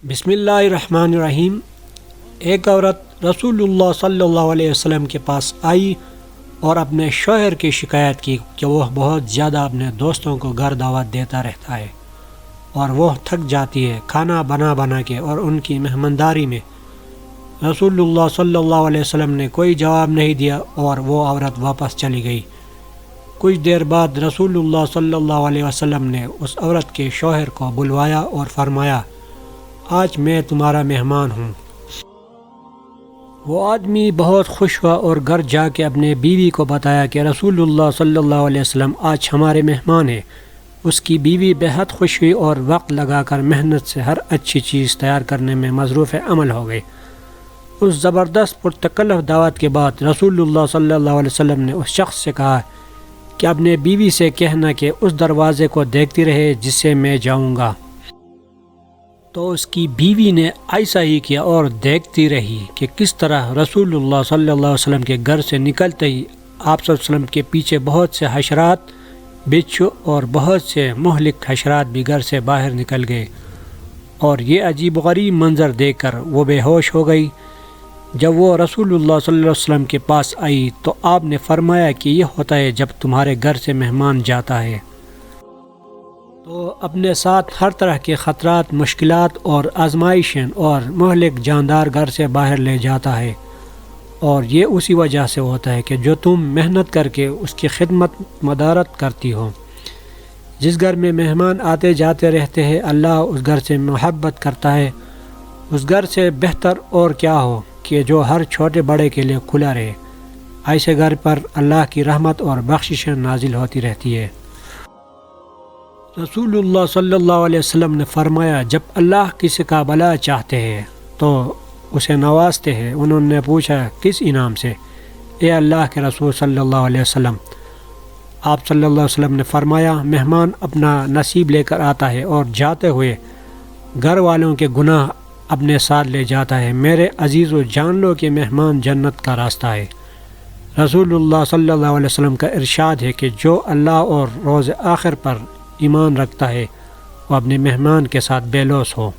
بسم اللہ الرحمن الرحیم۔ ایک عورت رسول اللہ صلی اللہ علیہ وسلم کے پاس آئی اور اپنے شوہر کی شکایت کی کہ وہ بہت زیادہ اپنے دوستوں کو گھر دعوت دیتا رہتا ہے اور وہ تھک جاتی ہے کھانا بنا کے، اور ان کی مہمانداری میں رسول اللہ صلی اللہ علیہ وسلم نے کوئی جواب نہیں دیا اور وہ عورت واپس چلی گئی۔ کچھ دیر بعد رسول اللہ صلی اللہ علیہ وسلم نے اس عورت کے شوہر کو بلوایا اور فرمایا، آج میں تمہارا مہمان ہوں۔ وہ آدمی بہت خوش ہوا اور گھر جا کے اپنے بیوی کو بتایا کہ رسول اللہ صلی اللہ علیہ وسلم آج ہمارے مہمان ہیں۔ اس کی بیوی بہت خوش ہوئی اور وقت لگا کر محنت سے ہر اچھی چیز تیار کرنے میں مصروف عمل ہو گئی۔ اس زبردست پرتکلف دعوت کے بعد رسول اللہ صلی اللہ علیہ وسلم نے اس شخص سے کہا کہ اپنے بیوی سے کہنا کہ اس دروازے کو دیکھتی رہے جس سے میں جاؤں گا۔ تو اس کی بیوی نے ایسا ہی کیا اور دیکھتی رہی کہ کس طرح رسول اللہ صلی اللہ علیہ وسلم کے گھر سے نکلتے ہی آپ صلی اللہ علیہ وسلم کے پیچھے بہت سے حشرات، بچھو اور بہت سے مہلک حشرات بھی گھر سے باہر نکل گئے، اور یہ عجیب غریب منظر دیکھ کر وہ بے ہوش ہو گئی۔ جب وہ رسول اللہ صلی اللہ علیہ وسلم کے پاس آئی تو آپ نے فرمایا کہ یہ ہوتا ہے جب تمہارے گھر سے مہمان جاتا ہے تو اپنے ساتھ ہر طرح کے خطرات، مشکلات اور آزمائشیں اور مہلک جاندار گھر سے باہر لے جاتا ہے، اور یہ اسی وجہ سے ہوتا ہے کہ جو تم محنت کر کے اس کی خدمت مدارت کرتی ہو۔ جس گھر میں مہمان آتے جاتے رہتے ہیں اللہ اس گھر سے محبت کرتا ہے۔ اس گھر سے بہتر اور کیا ہو کہ جو ہر چھوٹے بڑے کے لیے کھلا رہے۔ ایسے گھر پر اللہ کی رحمت اور بخششیں نازل ہوتی رہتی ہے۔ رسول اللہ صلی اللہ علیہ وسلم نے فرمایا، جب اللہ کسی کا بھلا چاہتے ہیں تو اسے نوازتے ہیں۔ انہوں نے پوچھا، کس انعام سے؟ اے اللہ کے رسول صلی اللہ علیہ وسلم، آپ صلی اللہ علیہ وسلم نے فرمایا، مہمان اپنا نصیب لے کر آتا ہے اور جاتے ہوئے گھر والوں کے گناہ اپنے ساتھ لے جاتا ہے۔ میرے عزیزو، جان لو کہ مہمان جنت کا راستہ ہے۔ رسول اللہ صلی اللہ علیہ وسلم کا ارشاد ہے کہ جو اللہ اور روز آخر پر ایمان رکھتا ہے وہ اپنے مہمان کے ساتھ بے لوث ہو۔